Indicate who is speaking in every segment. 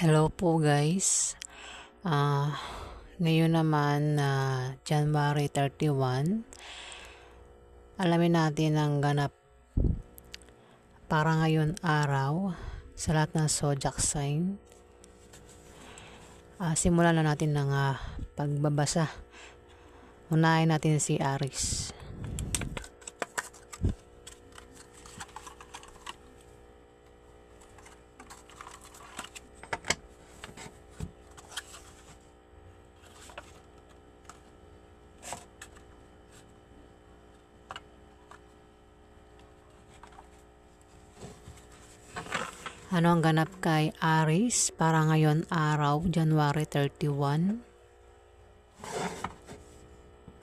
Speaker 1: Hello po guys. Ngayon naman na January 31, alamin natin ang ganap para ngayon araw sa lahat ng zodiac sign. Simulan na natin ng pagbabasa. Unahin natin si Aries. Ano ang ganap kay Aries para ngayon araw, January 31?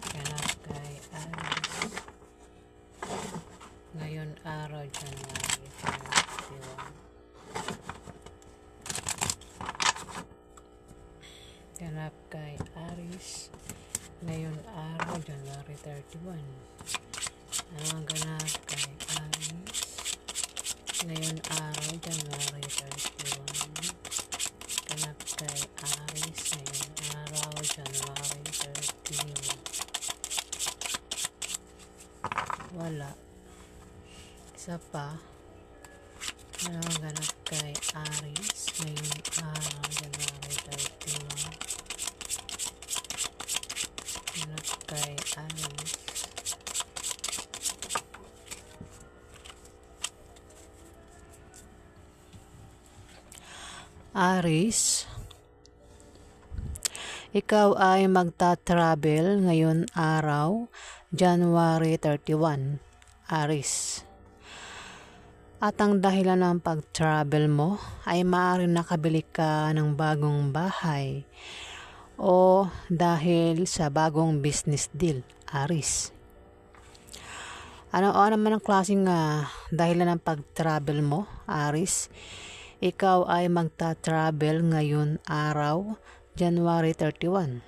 Speaker 1: Ganap kay Aries ngayon araw, January 31. Ganap kay Aries ngayon araw, January 31. Ano ang ganap kay Aries ngayon araw, January 31. Ganap kay Aries ngayon araw, January 31. Wala. Isa pa. Ano ang ganap kay Aries ngayon araw, January 31. Ganap kay Aries Aries, ikaw ay magta-travel ngayon araw, January 31. Aries. At ang dahilan ng pag-travel mo ay maaaring nakabili ka ng bagong bahay o dahil sa bagong business deal, Aries. Ano naman ang klaseng dahilan ng pag-travel mo, Aries? Ikaw ay magta-travel ngayon araw, January 31.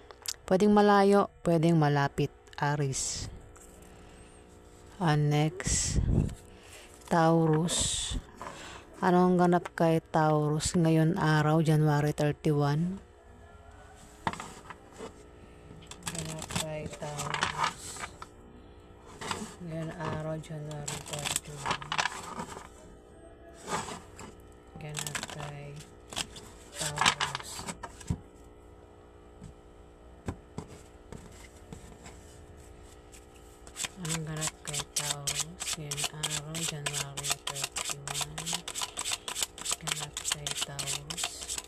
Speaker 1: Pwedeng malayo, pwedeng malapit, Aries. Next, Taurus. Ano ang ganap kay Taurus ngayon araw, January 31? Ganap kay Taurus ngayon araw, January 31. Ganap kay Taurus. Anong ganap kay Taurus ngayon araw, January 31? Ganap kay Taurus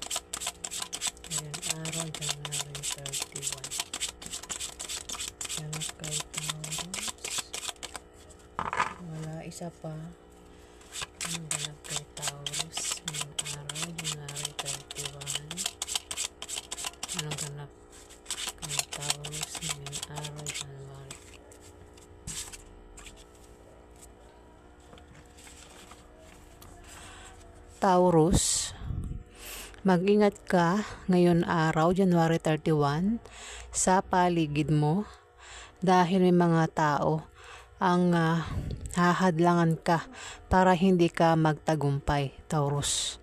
Speaker 1: ngayon araw, January 31. Ganap kay Taurus. Wala, isa pa. Anong ganap kay Taurus ngayong araw, January 31? Anong ganap kay Taurus ngayong araw, January? Taurus, mag-ingat ka ngayon araw, January 31, sa paligid mo dahil may mga tao ang hahadlangan ka para hindi ka magtagumpay, Taurus.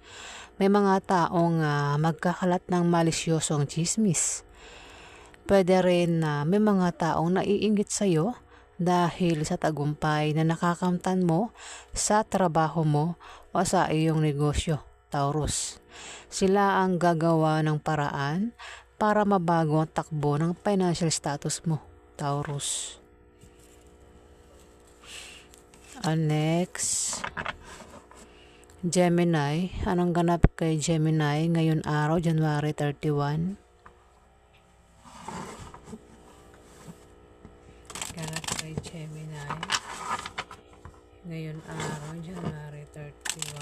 Speaker 1: May mga taong magkakalat ng malisyosong chismis. Pwede rin may mga taong naiinggit sa'yo dahil sa tagumpay na nakakamtan mo sa trabaho mo o sa iyong negosyo, Taurus. Sila ang gagawa ng paraan para mabago ang takbo ng financial status mo, Taurus. Next, Gemini. Anong ganap kay Gemini ngayon araw, January 31? Ganap kay Gemini ngayon araw, January 31.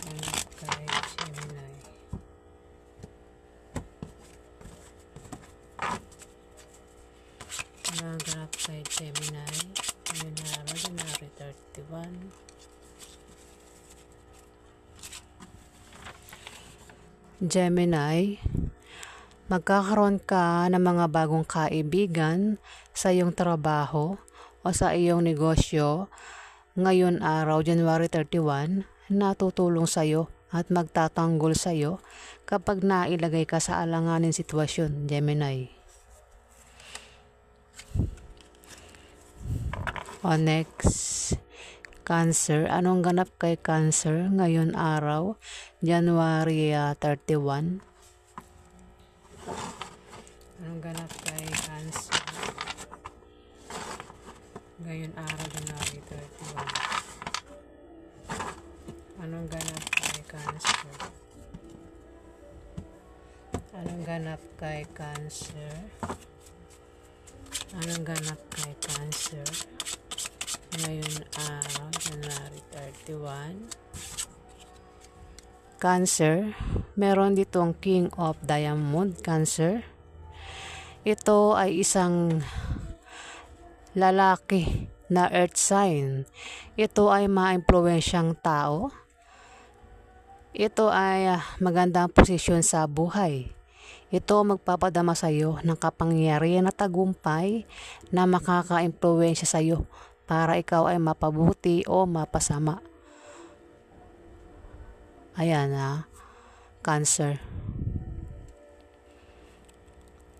Speaker 1: Ganap kay Gemini. Ano ang ganap kay Gemini ngayon araw, January 31? Gemini, magkakaroon ka ng mga bagong kaibigan sa iyong trabaho o sa iyong negosyo ngayon araw, January 31, na tutulong sa'yo at magtatanggol sa'yo kapag nailagay ka sa alanganin sitwasyon, Gemini. O next, Cancer. Anong ganap kay Cancer ngayon araw, January 31? Anong ganap kay Cancer ngayon araw, January 31? Anong ganap kay Cancer? Anong ganap kay Cancer? Anong ganap kay Cancer ngayon araw, January 31? Cancer, meron ditong King of Diamond, Cancer. Ito ay isang lalaki na earth sign. Ito ay ma-impluwensyang tao. Ito ay magandang posisyon sa buhay. Ito magpapadama sa iyo ng kapangyarihan na tagumpay na makaka-impluwensya sa iyo para ikaw ay mapabuti o mapasama. Ayan Cancer.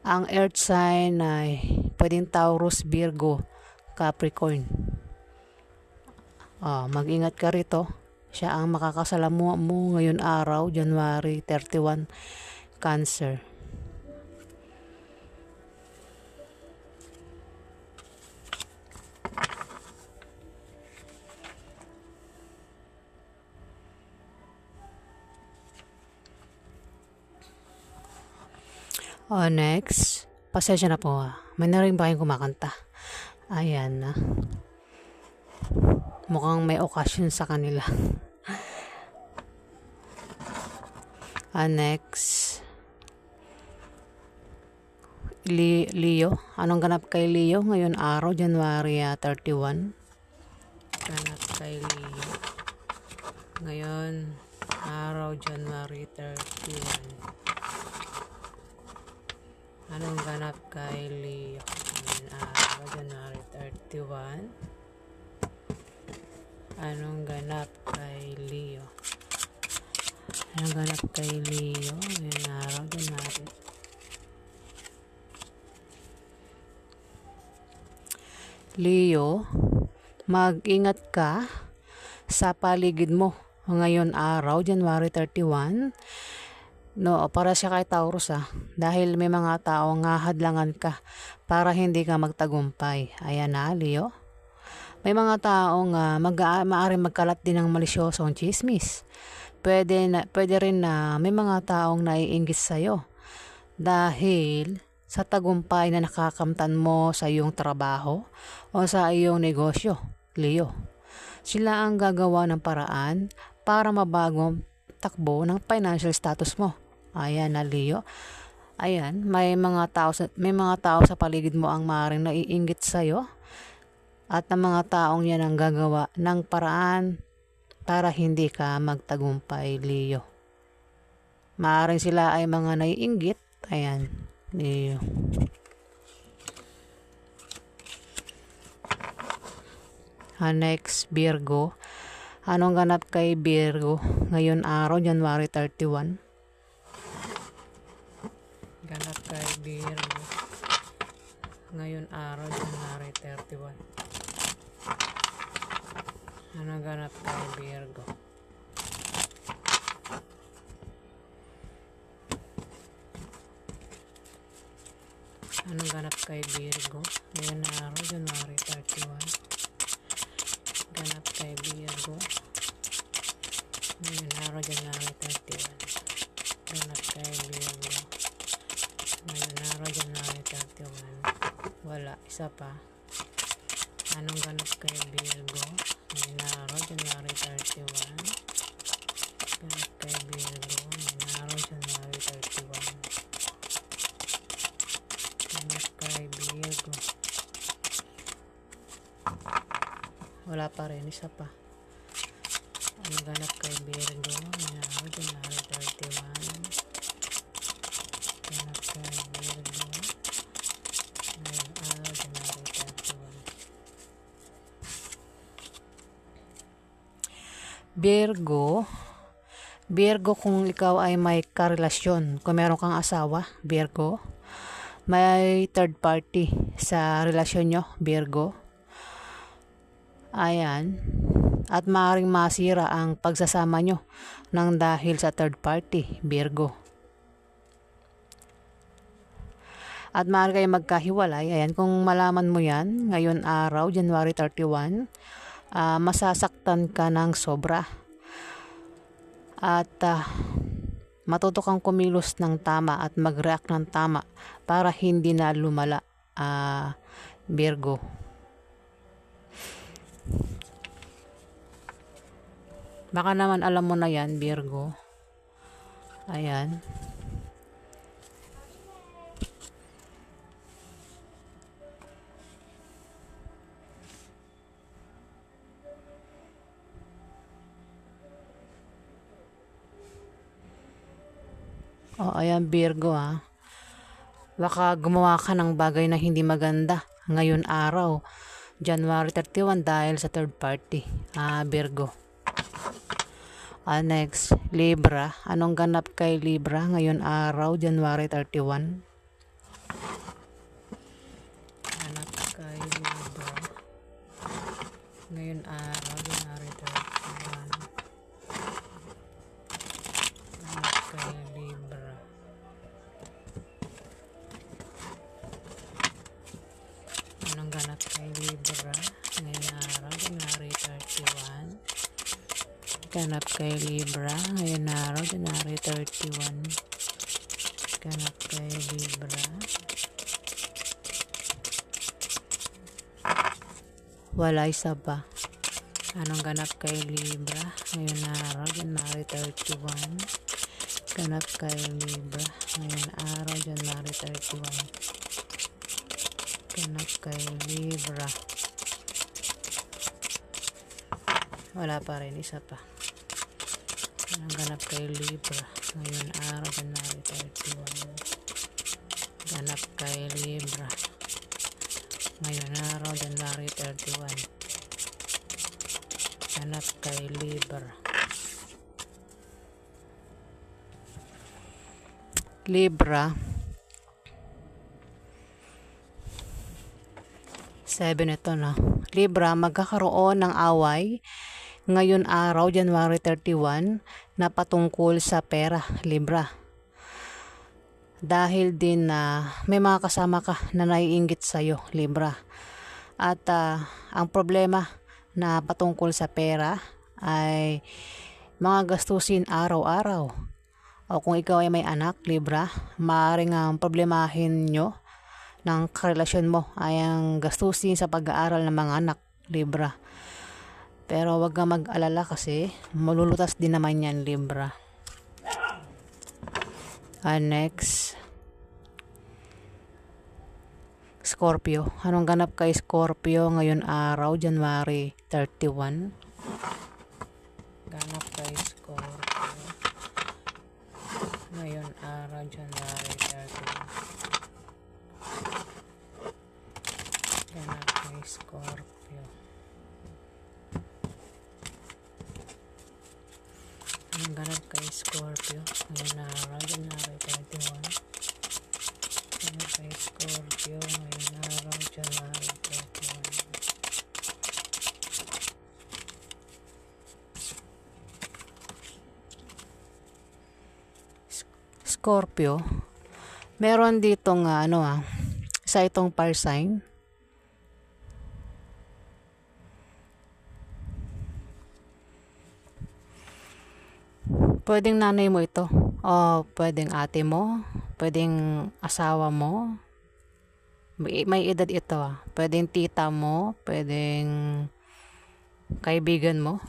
Speaker 1: Ang earth sign ay pwedeng Taurus, Virgo, Capricorn. Mag-ingat ka rito. Siya ang makakasalamuha mo ngayon araw, January 31, Cancer. Next, pasensya na po may narinig ba kayong kumakanta? Ayan mukhang may okasyon sa kanila. Next, Leo. Anong ganap kay Leo ngayon araw, January 31? Ganap kay Leo ngayon araw, January 31. Anong ganap kay Leo ngayon araw, January 31? Anong ganap kay Leo? Anong ganap kay Leo ngayon araw, January? Leo, mag-ingat ka sa paligid mo ngayon araw, January 31. Para siya kay Taurus dahil may mga tao nga hadlangan ka para hindi ka magtagumpay. Ayan Leo. May mga tao nga maaaring magkalat din ng malisyosong chismis. Pwede rin na may mga taong naiinggit sa'yo dahil sa tagumpay na nakakamtan mo sa iyong trabaho o sa iyong negosyo, Leo. Sila ang gagawa ng paraan para mabagong takbo ng financial status mo. Ayan Leo. Ayan, may mga tao sa paligid mo ang maaaring naiinggit sa iyo at ang mga taong yan ang gagawa ng paraan para hindi ka magtagumpay, Leo. Maaaring sila ay mga naiinggit. Ayan, Leo. Next, Virgo. Anong ganap kay Virgo ngayon araw, January 31? Ganap kay Virgo ngayon araw, January 31. Ano ganap kay Virgo? Anong ganap kay Virgo ngayon araw, January 31? Ganap kay Virgo ngayon araw, January 31. Ganap kay Virgo ngayon araw, January 31. Wala, isa pa. Anong ganap kay Virgo ngayon araw, January 31? Ganap kay Virgo ngayon araw, January 31. Ganap kay Virgo. Wala pa rin, isa pa. Anong ganap kay Virgo ngayon araw, January 31? Ganap kay Virgo ngayon araw, January 31. Virgo, Virgo, kung ikaw ay may karelasyon, kung meron kang asawa, Virgo, may third party sa relasyon nyo, Virgo. Ayan. At maaaring masira ang pagsasama nyo nang dahil sa third party, Virgo. At maaari kayo magkahiwalay. Ayan, kung malaman mo yan, ngayon araw, January 31, masasaktan ka ng sobra. At matuto kang kumilos ng tama at mag-react ng tama para hindi na lumala, Virgo. Baka naman alam mo na yan, Virgo. Ayan. Ayan, Virgo, baka gumawa ka ng bagay na hindi maganda ngayon araw, January 31, dahil sa third party, Virgo. Next, Libra. Anong ganap kay Libra ngayon araw, January 31? Ganap kay Libra ngayon araw, January 31. Ganap kay Libra. Anong ganap kay Libra ngayon araw, January 31? Ganap kay Libra ngayon araw, January 31. Ganap kay Libra. Wala, isa pa. Anong ganap kay Libra ngayon araw, January 31? Ganap kay Libra ngayon araw, January 31. Ganap kay Libra. Wala pa rin, isa pa. Anong ganap kay Libra ngayon araw, January 31? Ganap kay Libra ngayon araw, January 31. Ganap kay Libra. Libra, 7 ito na. Libra, magkakaroon ng away ngayon araw, January 31, na patungkol sa pera, Libra. Dahil din na may mga kasama ka na naiinggit sa'yo, Libra. At ang problema na patungkol sa pera ay mga gastusin araw-araw. O kung ikaw ay may anak, Libra, maaaring ang problemahin nyo ng karelasyon mo ay ang gastusin sa pag-aaral ng mga anak, Libra. Pero wag kang mag-alala kasi malulutas din naman yan, Libra. Next, Scorpio. Anong ganap kay Scorpio ngayon araw, January 31? Ganap kay Scorpio ngayon araw, January 31. Ganap kay Scorpio. Anong ganap kay Scorpio ngayon araw, January 31? Ganap kay Scorpio ngayon araw, January 31. Scorpio, meron ditong sa itong fire sign. Pwedeng nanay mo ito, o pwedeng ate mo, pwedeng asawa mo. May edad ito, pwedeng tita mo, pwedeng kaibigan mo,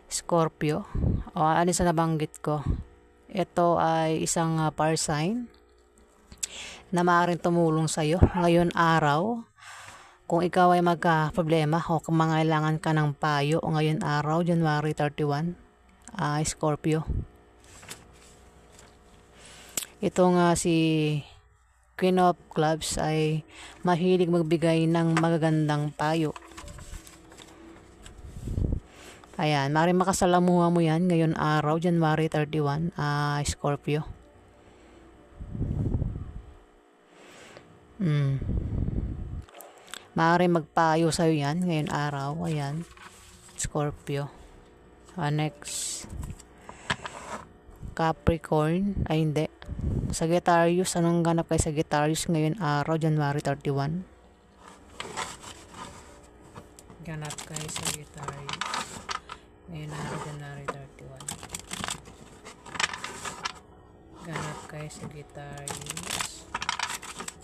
Speaker 1: Scorpio. O ano sa nabanggit ko, ito ay isang fire sign na maaaring tumulong sa'yo ngayon araw. Kung ikaw ay magka-problema o kung mangailangan ka ng payo ngayon araw, January 31, Scorpio. Ito nga si Queen of Clubs ay mahilig magbigay ng magagandang payo. Ayan, maaaring makasalamuha mo yan ngayon araw, January 31, Scorpio. Maaaring magpayo sa'yo yan ngayon araw. Ayan, Scorpio. Next, Capricorn. Ay, hindi. Sagittarius. Anong ganap kay Sagittarius ngayon araw, January 31? Ganap kay Sagittarius ngayon araw, January 31. Ganap kay Sagittarius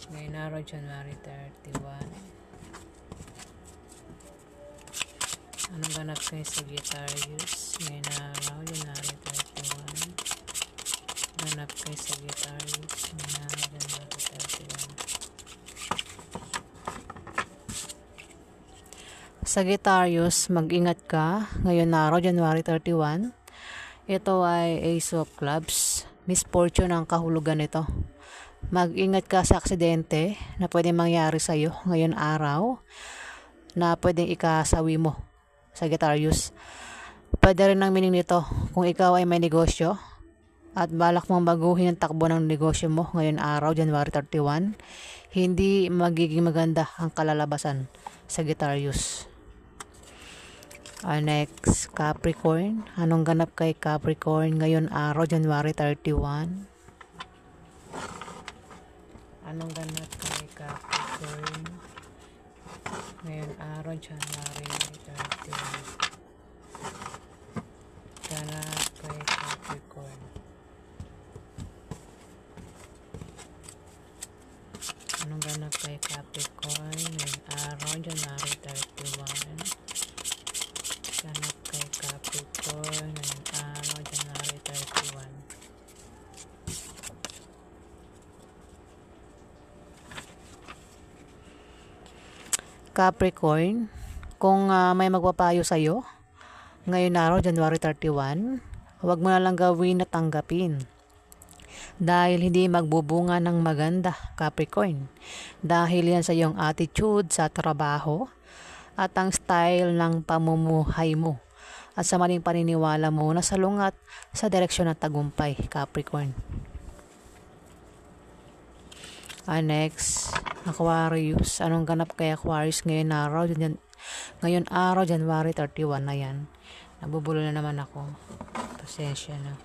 Speaker 1: ngayon araw, January 31. Anong ganap kay Sagittarius ngayon araw, January 31? Ganap kay Sagittarius ngayon araw, January 31. Sagittarius, mag-ingat ka ngayon araw, January 31. Ito ay Ace of Clubs. Misfortune ang kahulugan nito. Mag-ingat ka sa aksidente na pwedeng mangyari sa iyo ngayon araw na pwedeng ikasawi mo, Sagittarius. Pwede rin ang meaning nito kung ikaw ay may negosyo at balak mong baguhin ang takbo ng negosyo mo ngayon araw, January 31. Hindi magiging maganda ang kalalabasan, Sagittarius. Next, Capricorn. Anong ganap kay Capricorn ngayon araw, January 31? Anong ganap kay Capricorn ngayon araw, January 31? Ganap kay Capricorn. Anong ganap kay Capricorn ngayong araw, January 31? Ganap kay Capricorn ngayong araw, January 31. Capricorn, kung may magpapayo sa'yo ngayon araw, January 31, huwag mo na lang gawin at tanggapin. Dahil hindi magbubunga ng maganda, Capricorn. Dahil yan sa iyong attitude sa trabaho at ang style ng pamumuhay mo at sa maling paniniwala mo na salungat sa direksyon ng tagumpay, Capricorn. Next, Aquarius. Anong ganap kay Aquarius ngayon araw, January 31 na yan. Nabubulo na naman ako. Pasensya na.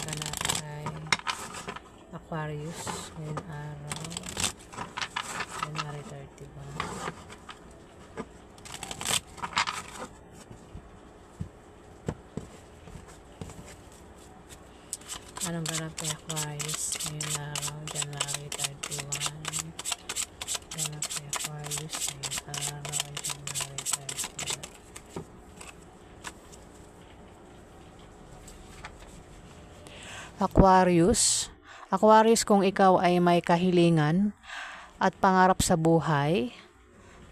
Speaker 1: Ganap kay Aquarius ngayon araw, January 31. Anong ganap kay Aquarius ngayon araw, January 31? Ganap kay Aquarius ngayon araw, January 31. Aquarius, kung ikaw ay may kahilingan at pangarap sa buhay,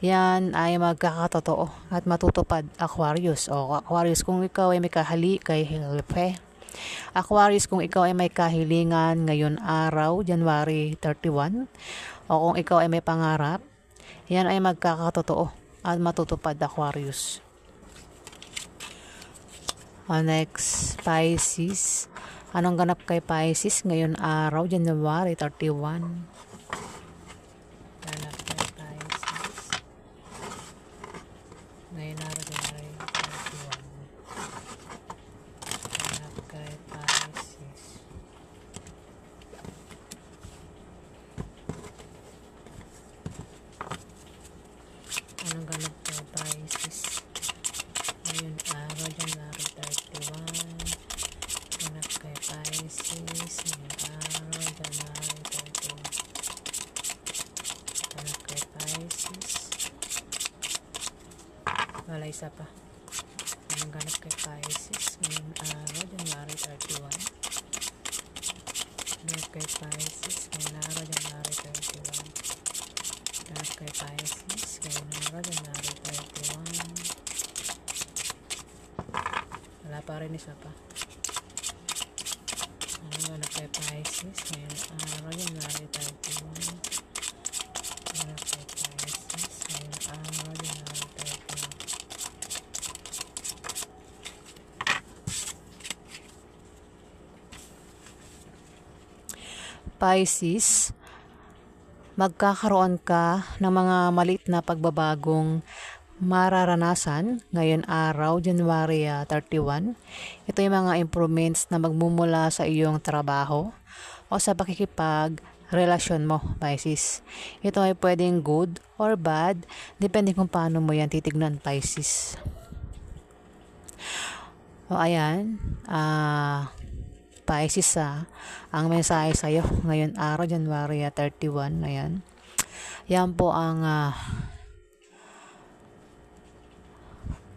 Speaker 1: yan ay magkakatotoo at matutupad, Aquarius. O Aquarius, kung ikaw ay may Aquarius, kung ikaw ay may kahilingan ngayon araw, January 31, o kung ikaw ay may pangarap, yan ay magkakatotoo at matutupad, Aquarius. Next, Pisces. Anong ganap kay Pisces ngayon araw, January 31? Ganap kay Pisces ngayon araw, January 31. Ganap kay Pisces. Anong ganap kay Pisces ngayon araw, January 31? Ganap kay Pisces ngayon araw, January 31. Ganap kay Pisces. Wala isa pa. Anong ganap kay Pisces ngayong araw, January 31? Ganap kay Pisces ngayong araw, January 31. Ganap kay Pisces ngayong araw, January 31. Wala pa rin, isa pa. Anong ganap kay Pisces ngayong araw, January 31? Ganap kay Pisces ngayong araw, January 31. Pisces, magkakaroon ka ng mga maliit na pagbabagong mararanasan ngayon araw, January 31. Ito yung mga improvements na magmumula sa iyong trabaho o sa pakikipag-relasyon mo, Pisces. Ito ay pwedeng good or bad, depende kung paano mo yan titignan, Pisces. O ayan, Pisces, ang mensahe sa'yo ngayon araw, January 31, ayan. Yan po ang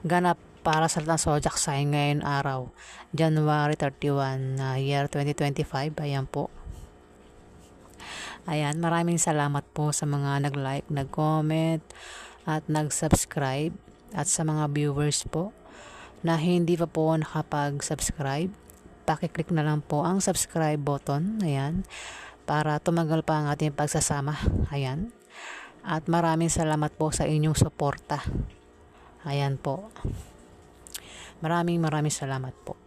Speaker 1: ganap para sa zodiac sign ngayon araw, January 31, year 2025. Ayan po. Ayan, maraming salamat po sa mga nag-like, nag-comment, at nag-subscribe, at sa mga viewers po na hindi pa po nakapag-subscribe. Pakiclick na lang po ang subscribe button, ayan, para tumagal pa ang ating pagsasama, ayan. At maraming salamat po sa inyong suporta. Ayan po. Maraming salamat po.